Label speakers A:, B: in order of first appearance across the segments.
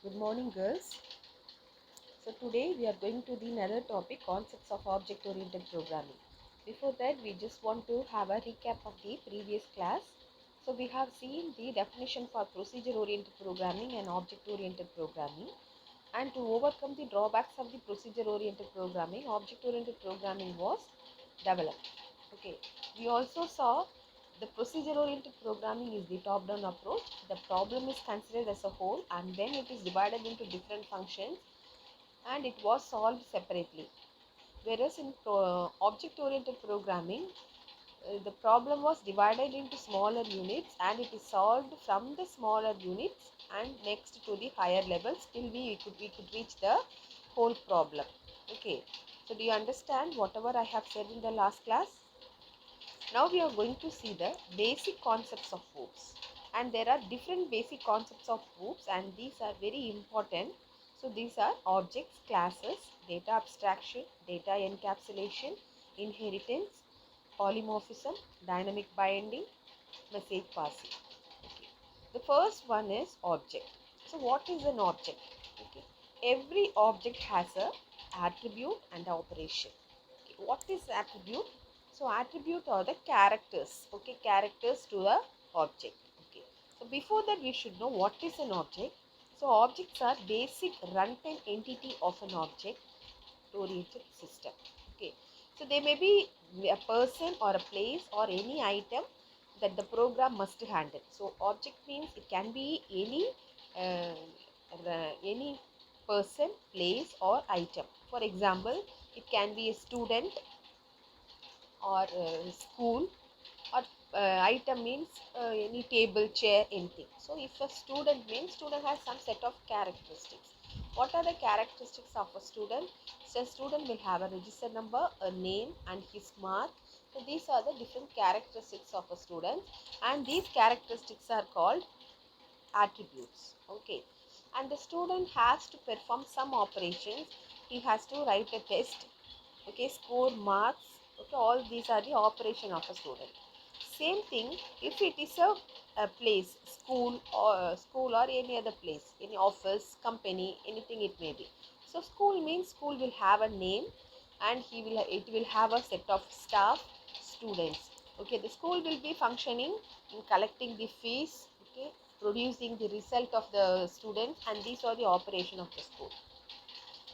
A: Good morning, girls. So today we are going to the another topic, concepts of object-oriented programming. Before that, we just want to have a recap of the previous class. So we have seen the definition for procedure-oriented programming and object-oriented programming. And to overcome the drawbacks of the procedure-oriented programming, object-oriented programming was developed. Okay. We also saw the procedure-oriented programming is the top-down approach. The problem is considered as a whole and then it is divided into different functions and it was solved separately. Whereas in object-oriented programming, the problem was divided into smaller units and it is solved from the smaller units and next to the higher levels till we could reach the whole problem. Okay. So do you understand whatever I have said in the last class? Now we are going to see the basic concepts of OOPs, and there are different basic concepts of OOPs and these are very important. So these are objects, classes, data abstraction, data encapsulation, inheritance, polymorphism, dynamic binding, message passing. Okay. The first one is object. So what is an object? Okay. Every object has a attribute and operation. Okay. What is attribute? So attribute are the characters. Okay, characters to a object. Okay. So before that we should know what is an object. So objects are basic runtime entity of an object oriented system. Okay. So they may be a person or a place or any item that the program must handle. So object means it can be any person, place or item. For example, it can be a student or school or item means any table, chair, anything. So if a student means student has some set of characteristics. What are the characteristics of a student? So a student will have a register number, a name and his mark. So these are the different characteristics of a student and these characteristics are called attributes. Okay. And the student has to perform some operations. He has to write a test, okay, score marks, okay, all these are the operation of a student. Same thing if it is a place, school or any other place, any office, company, anything it may be. So school means school will have a name and it will have a set of staff, students. Okay, the school will be functioning in collecting the fees, okay, producing the result of the students, and these are the operation of the school.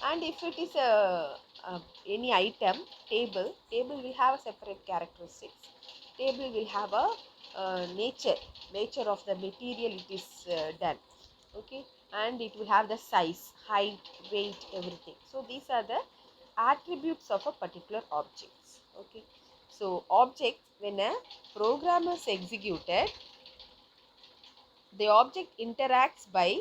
A: And if it is any item, table will have a separate characteristics. Table will have a nature of the material it is done. Okay. And it will have the size, height, weight, everything. So these are the attributes of a particular objects. Okay. So objects, when a program is executed, the object interacts by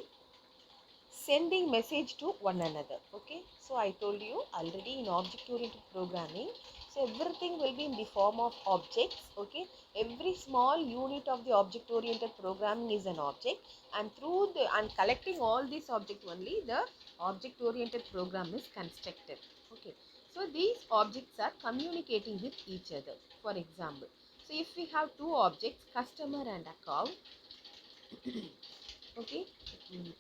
A: sending message to one another. Okay, so I told you already in object oriented programming, so everything will be in the form of objects. Okay, every small unit of the object oriented programming is an object, and through the and collecting all these objects only the object oriented program is constructed. Okay, so these objects are communicating with each other. For example, so if we have two objects, customer and account, okay,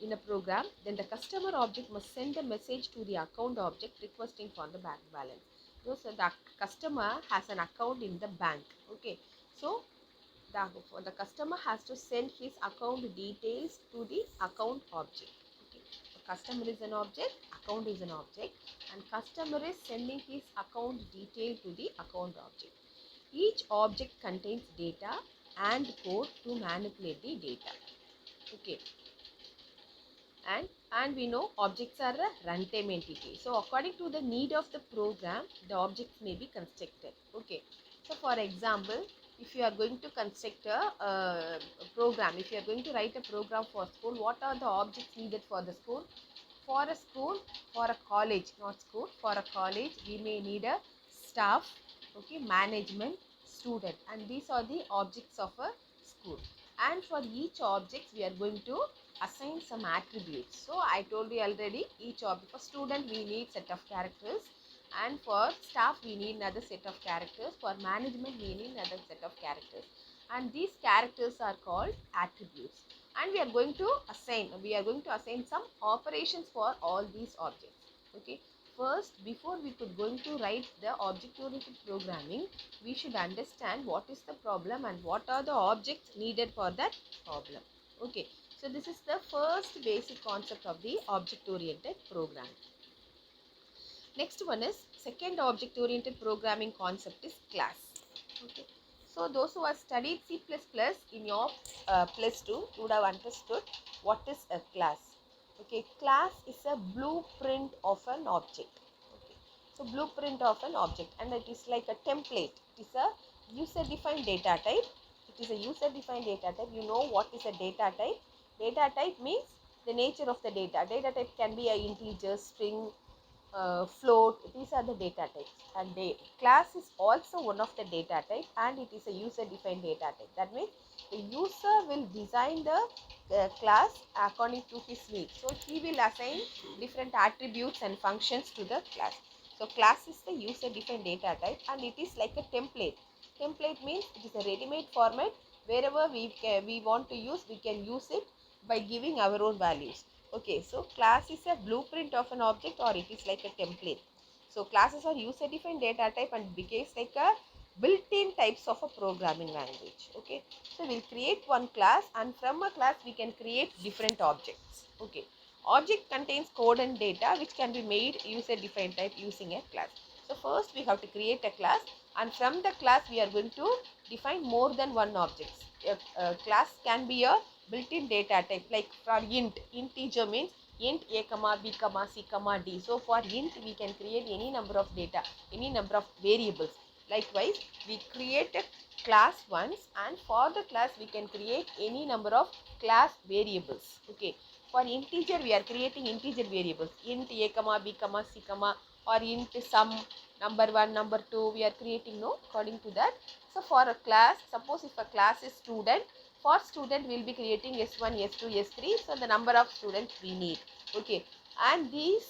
A: in a program, then the customer object must send a message to the account object requesting for the bank balance. So the customer has an account in the bank. Okay, so the customer has to send his account details to the account object. Okay, so customer is an object, account is an object, and customer is sending his account detail to the account object. Each object contains data and code to manipulate the data. Okay, and we know objects are a runtime entity. So according to the need of the program, the objects may be constructed. Okay, so for example, if you are going to construct a program, if you are going to write a program for school, what are the objects needed for the school? For a school, for a college, not school, for a college we may need a staff, okay, management, student, and these are the objects of a school. And for each object we are going to assign some attributes. So I told you already, each object, for student we need set of characters, and for staff we need another set of characters, for management we need another set of characters, and these characters are called attributes. and we are going to assign some operations for all these objects. Okay, first, before we could going to write the object oriented programming, we should understand what is the problem and what are the objects needed for that problem. Okay, so this is the first basic concept of the object oriented programming. Next one is second object oriented programming concept is class. Okay, so those who have studied C++ in your plus 2 would have understood what is a class. Okay, class is a blueprint of an object. Okay, so blueprint of an object, and it is like a template. It is a user defined data type. It is a user defined data type. You know what is a data type? Data type means the nature of the data. Data type can be a integer, string, float. These are the data types, and class is also one of the data type, and it is a user defined data type. That means the user will design the class according to his needs. So he will assign different attributes and functions to the class. So class is the user defined data type, and it is like a template. Template means it is a ready-made format. Wherever we want to use, we can use it by giving our own values. Okay, so class is a blueprint of an object, or it is like a template. So classes are user defined data type and behaves like a built-in types of a programming language. Okay, so we'll create one class, and from a class we can create different objects. Okay, object contains code and data which can be made user defined type using a class. So first we have to create a class, and from the class we are going to define more than one objects. A class can be a built-in data type, like for integer means int a comma b comma c comma d. So for int we can create any number of data, any number of variables. Likewise, we create a class once, and for the class we can create any number of class variables. Okay, for integer we are creating integer variables, int a comma b comma c comma, or int sum number 1 number 2 we are creating, no, according to that. So for a class, suppose if a class is student, for student we will be creating s1 s2 s3, so the number of students we need. Okay, and these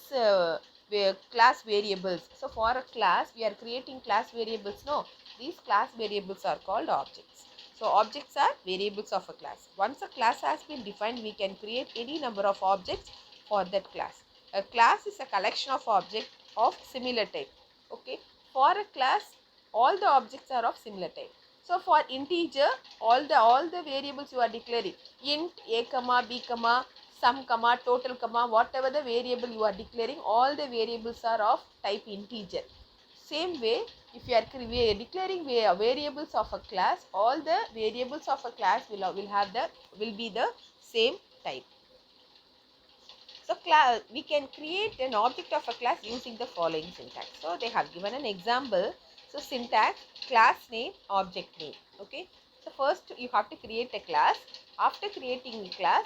A: class variables, so for a class we are creating class variables, no, these class variables are called objects. So objects are variables of a class. Once a class has been defined, we can create any number of objects for that class. A class is a collection of objects of similar type. Okay, for a class all the objects are of similar type. So for integer, all the variables you are declaring, int a comma b comma sum comma total comma, whatever the variable you are declaring, all the variables are of type integer. Same way, if you are declaring variables of a class, all the variables of a class will be the same type. So we can create an object of a class using the following syntax. So they have given an example. So syntax: class name, object name. Okay, so first you have to create a class. After creating a class,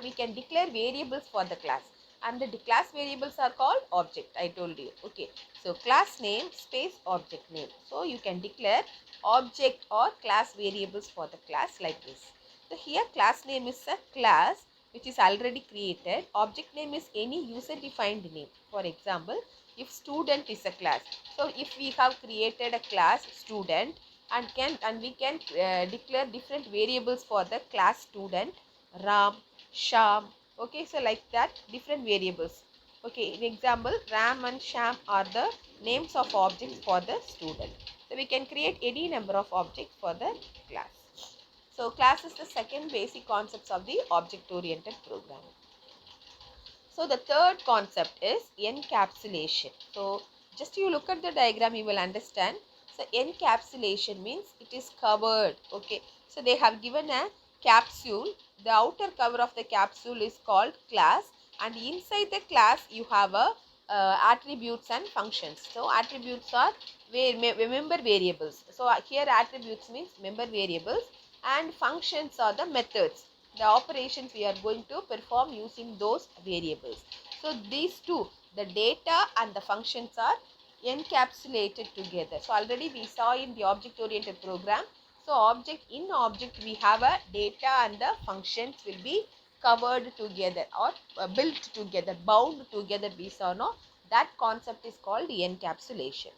A: we can declare variables for the class, and the class variables are called object. I told you. Okay, so class name space object name. So you can declare object or class variables for the class like this. So here class name is a class which is already created. Object name is any user defined name. For example, if student is a class, so if we have created a class student, and we can declare different variables for the class student, Ram, Sham. Okay, so like that, different variables. Okay, in example, Ram and Sham are the names of objects for the student. So we can create any number of objects for the class. So class is the second basic concepts of the object oriented programming. So the third concept is encapsulation. So just you look at the diagram, you will understand. So encapsulation means it is covered. Okay, so they have given a capsule. The outer cover of the capsule is called class, and inside the class you have a attributes and functions. So attributes are member variables. So here attributes means member variables, and functions are the methods, the operations we are going to perform using those variables. So these two, the data and the functions, are encapsulated together. So already we saw in the object oriented program. So object we have a data and the functions will be covered together, or built together, bound together, we saw, no, that concept is called encapsulation.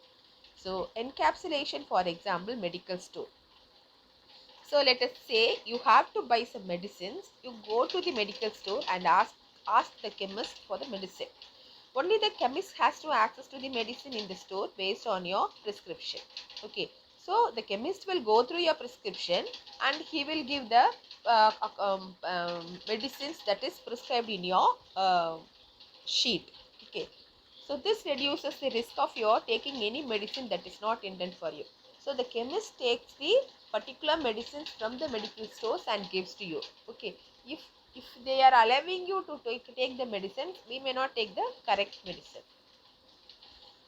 A: So encapsulation, for example, medical store. So let us say you have to buy some medicines. You go to the medical store and ask the chemist for the medicine. Only the chemist has to access to the medicine in the store based on your prescription. Okay. So the chemist will go through your prescription and he will give the medicines that is prescribed in your sheet. Okay. So this reduces the risk of your taking any medicine that is not intended for you. So the chemist takes the particular medicines from the medical stores and gives to you. Okay. If they are allowing you to take the medicines, we may not take the correct medicine.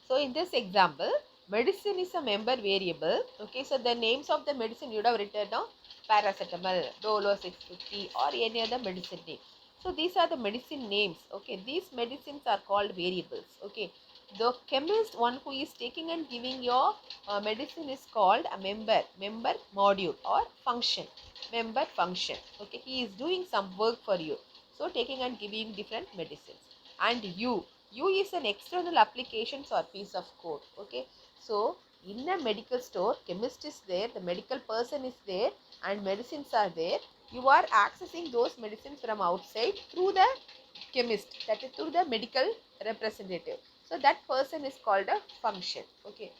A: So in this example, medicine is a member variable. Okay, so the names of the medicine you would have written down paracetamol, Dolo 650 or any other medicine name. So these are the medicine names. Okay, these medicines are called variables. Okay, the chemist, one who is taking and giving your medicine, is called a member module or function, member function. Okay, he is doing some work for you. So taking and giving different medicines. And you is an external applications or piece of code. Okay, so in a medical store, chemist is there, the medical person is there, and medicines are there. You are accessing those medicines from outside through the chemist, that is through the medical representative. So that person is called a function. Okay,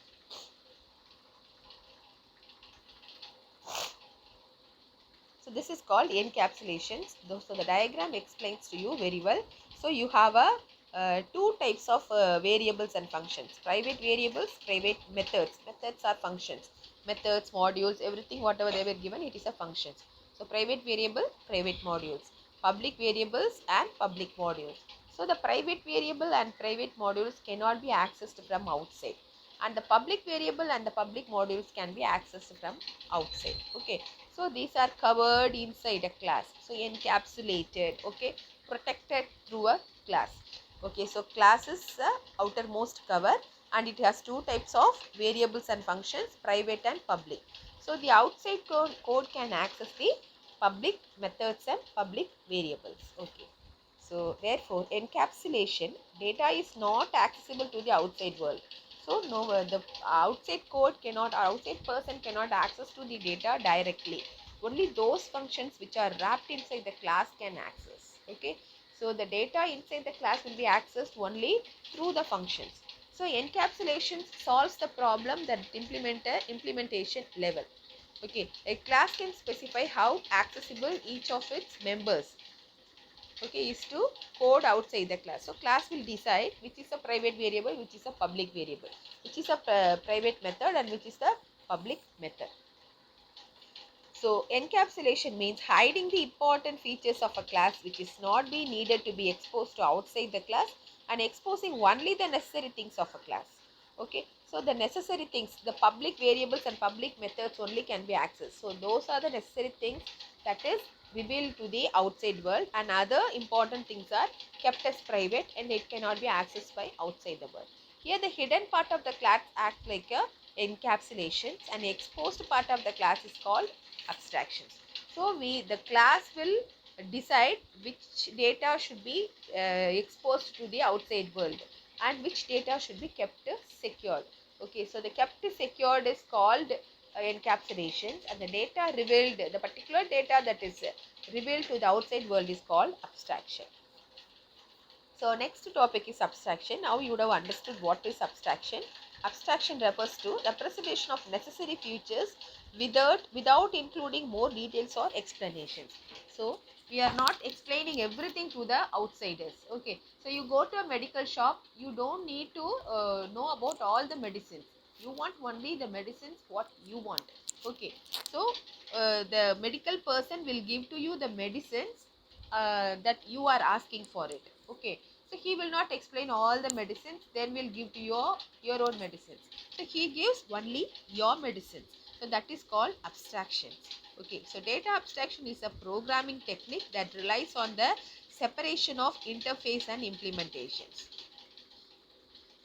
A: so this is called encapsulations. So the diagram explains to you very well. So you have a two types of variables and functions: private variables, private methods. Methods are functions, methods, modules, everything whatever they were given, it is a functions. So private variable, private modules, public variables and public modules. So the private variable and private modules cannot be accessed from outside, and the public variable and the public modules can be accessed from outside. Okay, so these are covered inside a class, so encapsulated. Okay, protected through a class. Okay, so class is the outermost cover, and it has two types of variables and functions, private and public. So the outside code can access the public methods and public variables. Okay, so therefore encapsulation, data is not accessible to the outside world. So no, the outside code cannot, or outside person cannot access to the data directly. Only those functions which are wrapped inside the class can access. Okay, so the data inside the class will be accessed only through the functions. So encapsulation solves the problem that implementation level. Okay, a class can specify how accessible each of its members, okay, is to code outside the class. So class will decide which is a private variable, which is a public variable, which is a private method and which is the public method. So encapsulation means hiding the important features of a class which is not be needed to be exposed to outside the class, and exposing only the necessary things of a class. Okay, so the necessary things, the public variables and public methods only can be accessed. So those are the necessary things that is revealed to the outside world, and other important things are kept as private and it cannot be accessed by outside the world. Here the hidden part of the class acts like a encapsulations, and the exposed part of the class is called abstractions. So the class will decide which data should be exposed to the outside world and which data should be kept secured. Okay, so the kept secured is called encapsulations, and the data revealed, the particular data that is revealed to the outside world, is called abstraction. So next topic is abstraction. Now you would have understood what is abstraction. Abstraction refers to representation of necessary features without including more details or explanations. So we are not explaining everything to the outsiders. Okay, so you go to a medical shop, you don't need to know about all the medicines. You want only the medicines what you want. Okay, so the medical person will give to you the medicines that you are asking for it. Okay, so he will not explain all the medicines, then will give to your own medicines. So he gives only your medicines. So that is called abstraction. Okay, so data abstraction is a programming technique that relies on the separation of interface and implementations.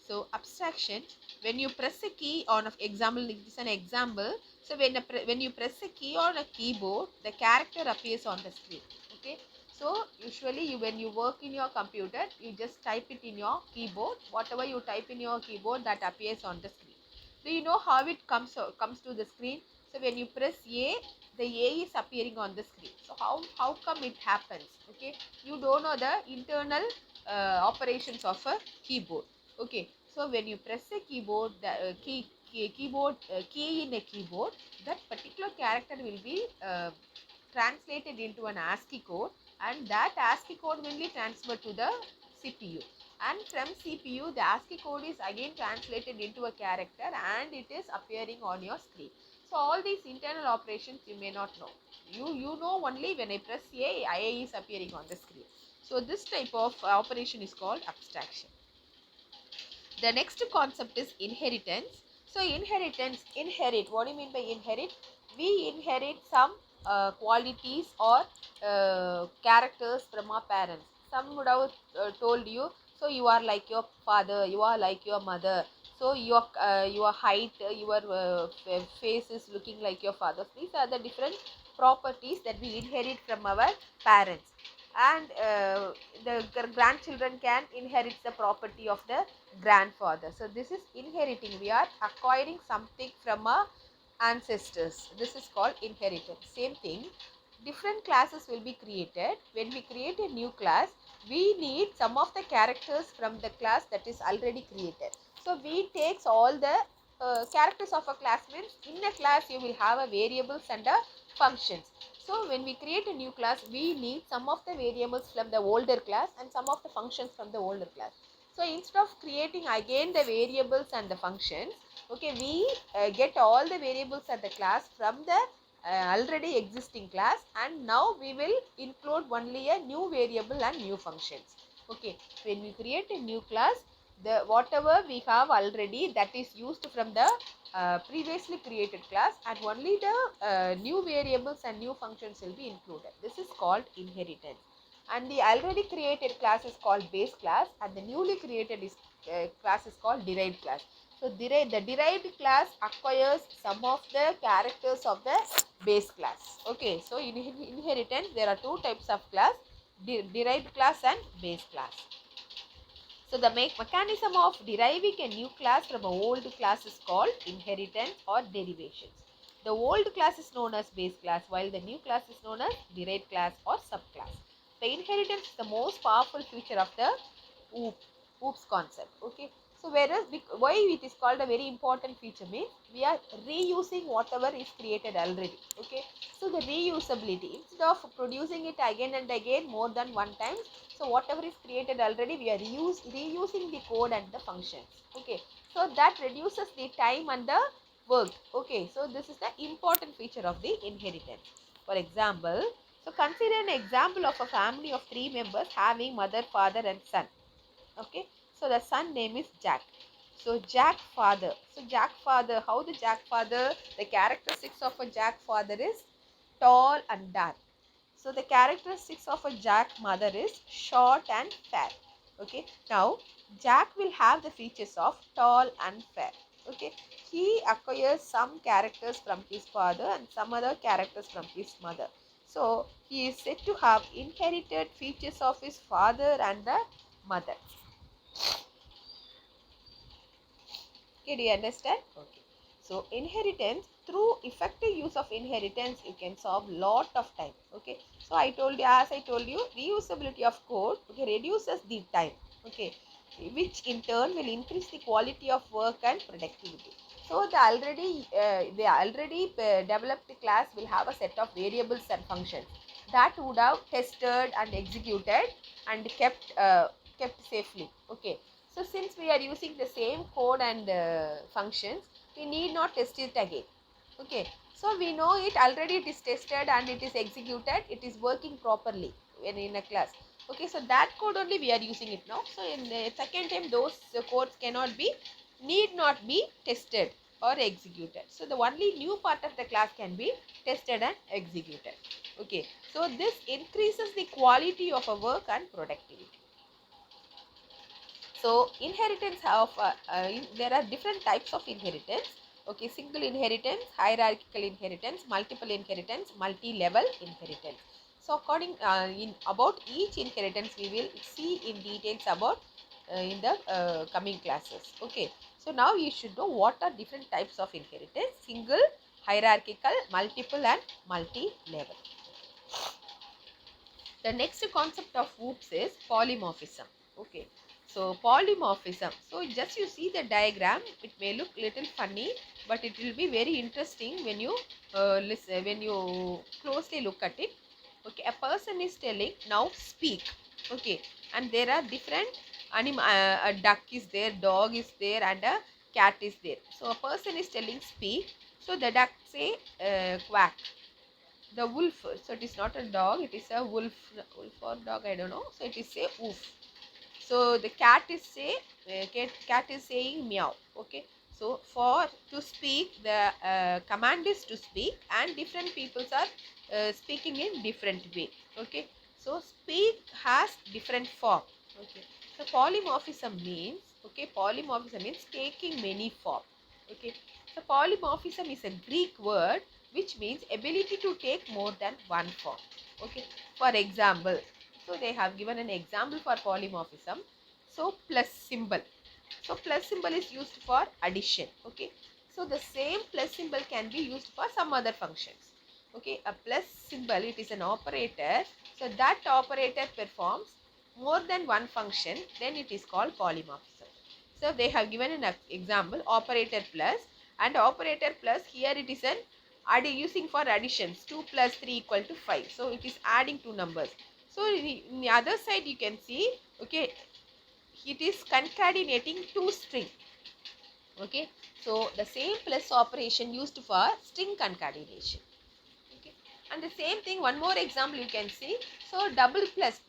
A: So abstraction, when you press a key on, of example, this is an example. So when you press a key on a keyboard, the character appears on the screen. Okay, so usually when you work in your computer, you just type it in your keyboard. Whatever you type in your keyboard, that appears on the screen. Do you know how it comes to the screen? So when you press A, the A is appearing on the screen. So how come it happens? Okay, you don't know the internal operations of a keyboard. Okay, so when you press a keyboard, the key in a keyboard, that particular character will be translated into an ASCII code, and that ASCII code will be transferred to the CPU, and from CPU the ASCII code is again translated into a character and it is appearing on your screen. So all these internal operations you may not know. You know only when I press A, IA is appearing on the screen. So this type of operation is called abstraction. The next concept is inheritance. So inherit. What do you mean by inherit? We inherit some qualities or characters from our parents. Some would have told you, so you are like your father, you are like your mother. So your height, your face is looking like your father's. These are the different properties that we inherit from our parents, and the grandchildren can inherit the property of the grandfather. So this is inheriting. We are acquiring something from our ancestors. This is called inheritance. Same thing, different classes will be created. When we create a new class, we need some of the characters from the class that is already created. So we takes all the characters of a class. Means in a class you will have a variables and a functions. So when we create a new class, we need some of the variables from the older class and some of the functions from the older class. So instead of creating again the variables and the functions, okay, we get all the variables and the class from the already existing class, and now we will include only a new variable and new functions. Okay, when we create a new class, the whatever we have already, that is used from the previously created class, and only the new variables and new functions will be included. This is called inheritance. And the already created class is called base class, and the newly created class is called derived class. So the derived class acquires some of the characters of the base class. Okay, so in inheritance there are two types of class, derived class and base class. So the mechanism of deriving a new class from an old class is called inheritance or derivations. The old class is known as base class, while the new class is known as derived class or subclass. The inheritance is the most powerful feature of the OOPS concept. Okay. So whereas why it is called a very important feature means we are reusing whatever is created already. Okay. So the reusability, instead of producing it again and again more than one time, so whatever is created already, we are reusing the code and the functions. Okay. So that reduces the time and the work. Okay. So this is the important feature of the inheritance. For example, so consider an example of a family of 3 members having mother, father and son. Okay. So the son name is Jack. So Jack father. So Jack father, how the Jack father, the characteristics of a Jack father is tall and dark. So the characteristics of a Jack mother is short and fair. Okay. Now Jack will have the features of tall and fair. Okay. He acquires some characters from his father and some other characters from his mother. So he is said to have inherited features of his father and the mother. Okay, do you understand? Okay. So inheritance, through effective use of inheritance, you can solve lot of time. Okay. So I told you, as I told you, reusability of code, okay, reduces the time. Okay, which in turn will increase the quality of work and productivity. So the already developed class will have a set of variables and functions that would have tested and executed and kept safely. Okay. So since we are using the same code and functions, we need not test it again. Okay. So we know it already, it is tested and it is executed, it is working properly when in a class. Okay. So that code only we are using it now. So in the second time, those codes need not be tested or executed. So the only new part of the class can be tested and executed. Okay. So this increases the quality of our work and productivity. So inheritance there are different types of inheritance. Okay, single inheritance, hierarchical inheritance, multiple inheritance, multi-level inheritance. So according in about each inheritance, we will see in details about in the coming classes. Okay. So now you should know what are different types of inheritance: single, hierarchical, multiple and multi-level. The next concept of OOPS is polymorphism. Okay, so polymorphism. So just you see the diagram, it may look little funny, but it will be very interesting when you listen, when you closely look at it. Okay, a person is telling now speak. Okay, and there are different a duck is there, dog is there, and a cat is there. So a person is telling speak. So the duck say quack. The wolf, so it is not a dog, it is a wolf or dog, I don't know, so it is a woof. So the cat is cat is saying meow. Okay, so for to speak, the command is to speak, and different peoples are speaking in different way. Okay, so speak has different form. Okay, so polymorphism means, okay, polymorphism means taking many form. Okay, so polymorphism is a Greek word which means ability to take more than one form. Okay, for example, so they have given an example for polymorphism. So plus symbol. So plus symbol is used for addition. Okay, so the same plus symbol can be used for some other functions. Okay, a plus symbol, it is an operator. So that operator performs more than one function, then it is called polymorphism. So they have given an example, operator plus, and operator plus here it is an using for additions. 2 plus 3 equal to 5. So it is adding two numbers. So in the other side you can see, okay, it is concatenating two string. Okay, so the same plus operation used for string concatenation. Okay, and the same thing, one more example you can see. So double plus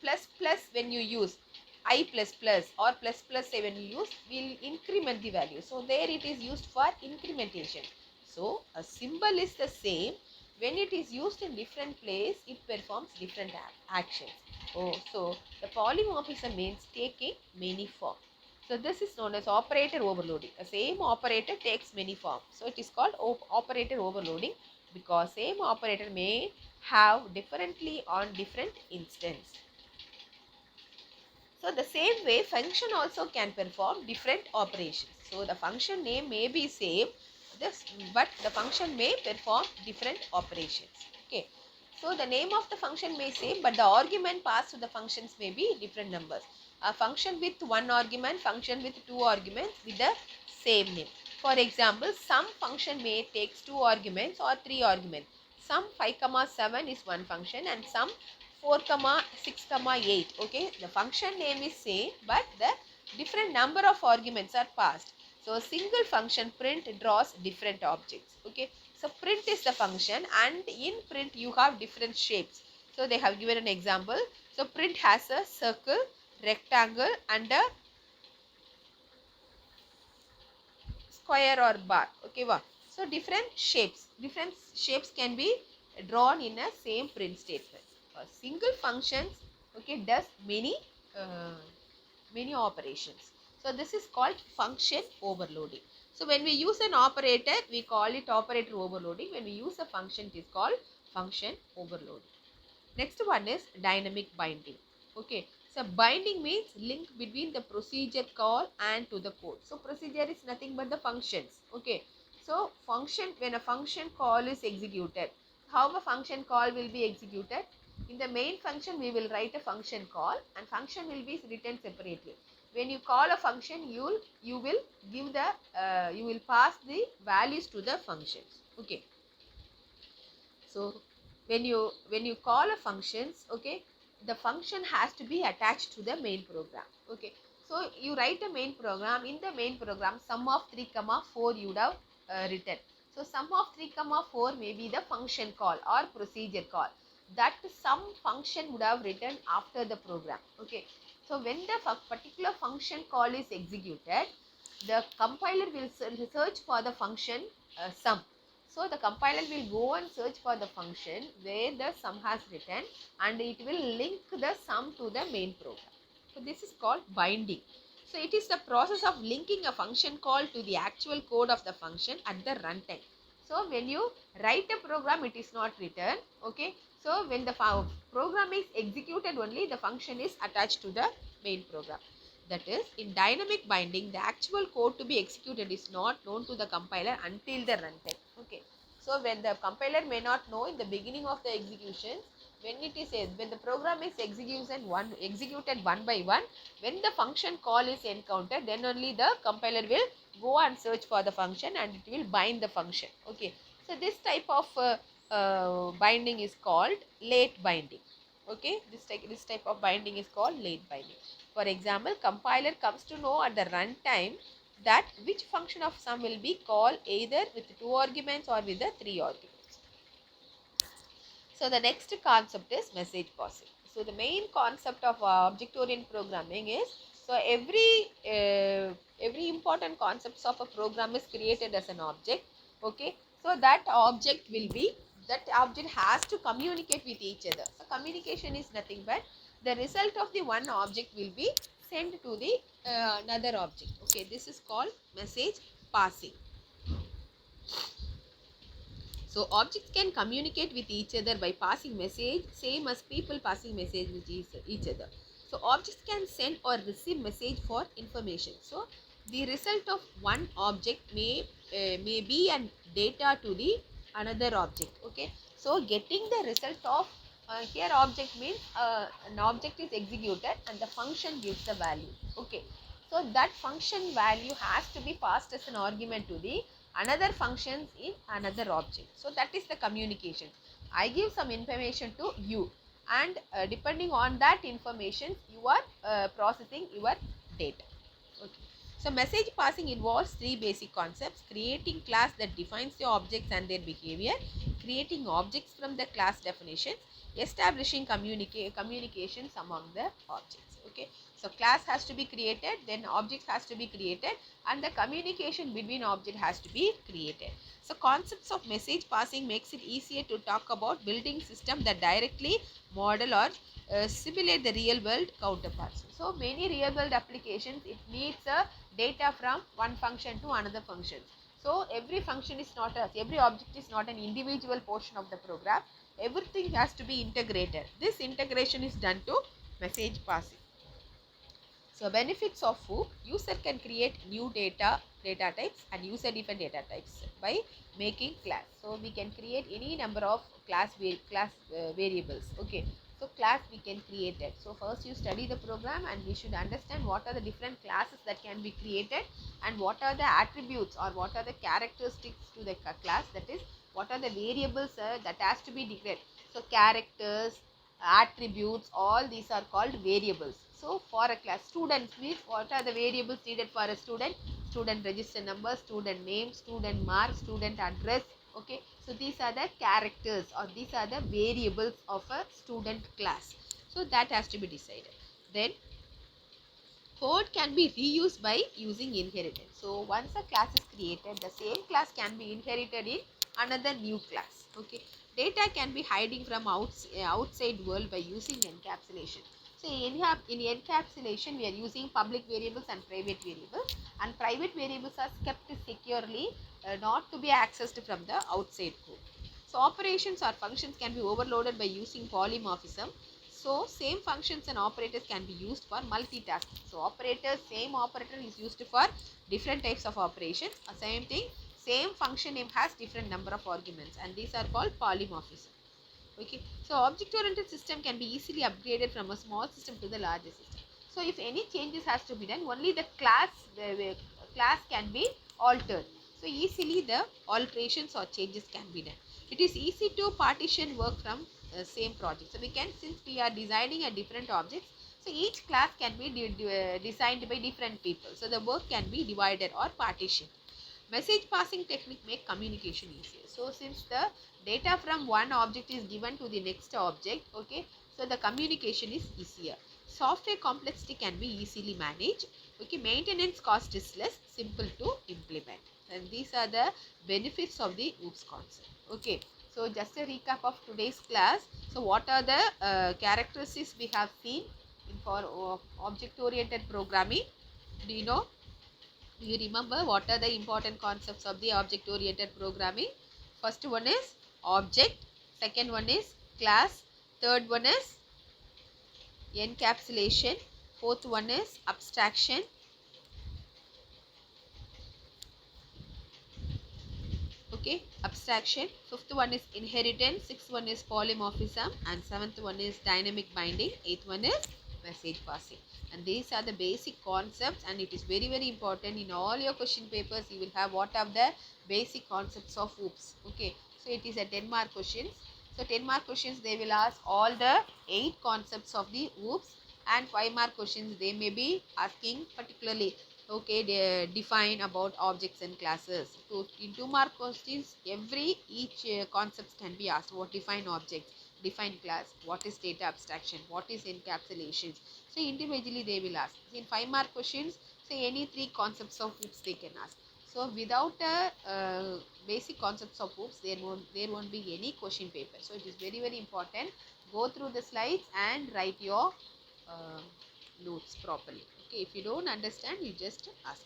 A: when you use I plus plus or plus plus say when you use, will increment the value. So there it is used for incrementation. So a symbol is the same, when it is used in different place, it performs different actions. Oh, so the polymorphism means taking many forms. So this is known as operator overloading. The same operator takes many forms. So it is called operator overloading, because same operator may have differently on different instance. So the same way function also can perform different operations. So the function name may be same, but the function may perform different operations. Okay. So the name of the function may same, but the argument passed to the functions may be different numbers. A function with one argument, function with two arguments with the same name. For example, some function may takes two arguments or three arguments. Some 5, 7 is one function, and some 4, 6, 8. Okay, the function name is same, but the different number of arguments are passed. So a single function print draws different objects. Okay, so print is the function, and in print you have different shapes. So they have given an example. So print has a circle, rectangle, and a square or bar. Okay, wow. So different shapes can be drawn in a same print statement. A single functions, okay, does uh, many operations. So this is called function overloading. So when we use an operator, we call it operator overloading. When we use a function, it is called function overloading. Next one is dynamic binding. Okay, so binding means link between the procedure call and to the code. So procedure is nothing but the functions. Okay, so function, when a function call is executed, how a function call will be executed? In the main function we will write a function call, and function will be written separately. When you call a function, you will give the you will pass the values to the functions. Okay, so when you call a functions, okay, the function has to be attached to the main program. Okay, so you write a main program. In the main program, sum of 3, 4 you would have written. So sum of 3, 4 may be the function call or procedure call that some function would have written after the program. Okay, so when the particular function call is executed, the compiler will search for the function sum. So the compiler will go and search for the function where the sum has written, and it will link the sum to the main program. So this is called binding. So it is the process of linking a function call to the actual code of the function at the runtime. So when you write a program, it is not written. Okay. So when the program is executed, only the function is attached to the main program. That is, in dynamic binding, the actual code to be executed is not known to the compiler until the runtime. Okay. So when the compiler may not know in the beginning of the execution, when the program is executed one by one, when the function call is encountered, then only the compiler will go and search for the function and it will bind the function. Okay, so this type of binding is called late binding. Okay, this type of binding is called late binding. For example, compiler comes to know at the runtime that which function of sum will be called either with 2 arguments or with the 3 arguments. So the next concept is message passing. So the main concept of object-oriented programming is, so every important concepts of a program is created as an object. Okay, so that object has to communicate with each other. So communication is nothing but the result of the one object will be sent to the another object. Okay, this is called message passing. So objects can communicate with each other by passing message, same as people passing message with each other. So objects can send or receive message for information. So the result of one object may be an data to the another object. Okay, so getting the result of here object means an object is executed and the function gives the value. Okay, so that function value has to be passed as an argument to the another functions in another object. So that is the communication. I give some information to you, and depending on that information you are processing your data. Okay. So message passing involves 3 basic concepts: creating class that defines the objects and their behavior, creating objects from the class definitions, establishing communications among the objects. Okay, so class has to be created, then objects has to be created, and the communication between object has to be created. So concepts of message passing makes it easier to talk about building system that directly model or simulate the real world counterparts. So many real world applications, it needs a data from one function to another function. So every function is not every object is not an individual portion of the program. Everything has to be integrated. This integration is done to message passing. So benefits of FOOP: user can create new data types and user defined data types by making class. So we can create any number of class variables. Okay, so class we can create it. So first you study the program and we should understand what are the different classes that can be created and what are the attributes or what are the characteristics to the class, that is what are the variables that has to be declared. So characters, attributes, all these are called variables. So for a class, students means what are the variables needed for a student? Student register number, student name, student mark, student address. Okay, so these are the characters or these are the variables of a student class. So that has to be decided. Then code can be reused by using inheritance. So once a class is created, the same class can be inherited in another new class. Okay, data can be hiding from outside world by using encapsulation. So in encapsulation, we are using public variables and private variables, and private variables are kept securely, not to be accessed from the outside code. So operations or functions can be overloaded by using polymorphism. So same functions and operators can be used for multitasking. So operators, same operator is used for different types of operations. Same thing, same function name has different number of arguments, and these are called polymorphism. Okay, so object-oriented system can be easily upgraded from a small system to the larger system. So if any changes has to be done, only the class can be altered. So easily the alterations or changes can be done. It is easy to partition work from same project. So we can, since we are designing a different objects, so each class can be designed by different people. So the work can be divided or partitioned. Message passing technique make communication easier. So since the data from one object is given to the next object, okay, so the communication is easier. Software complexity can be easily managed. Okay, maintenance cost is less, simple to implement. And these are the benefits of the OOPS concept. Okay, so just a recap of today's class. So what are the characteristics we have seen for object-oriented programming? Do you know? Do you remember what are the important concepts of the object-oriented programming? First one is object, second one is class, third one is encapsulation, fourth one is abstraction, okay, Okay, abstraction. Fifth one is inheritance. Sixth one is polymorphism, and seventh one is dynamic binding. Eighth one is message passing. And these are the basic concepts, and it is very important in all your question papers. You will have what are the basic concepts of OOPS. Okay, so it is a 10-mark questions. So 10-mark questions, they will ask all the 8 concepts of the OOPS, and 5-mark questions they may be asking particularly, okay, they define about objects and classes. So in 2-mark questions, each concepts can be asked. What define objects, define class, what is data abstraction, what is encapsulation. So individually they will ask. In 5-mark questions, say any 3 concepts of OOPS they can ask. So without a basic concepts of OOPS, there won't be any question paper. So it is very important. Go through the slides and write your uh, notes properly. Okay, if you don't understand, you just ask.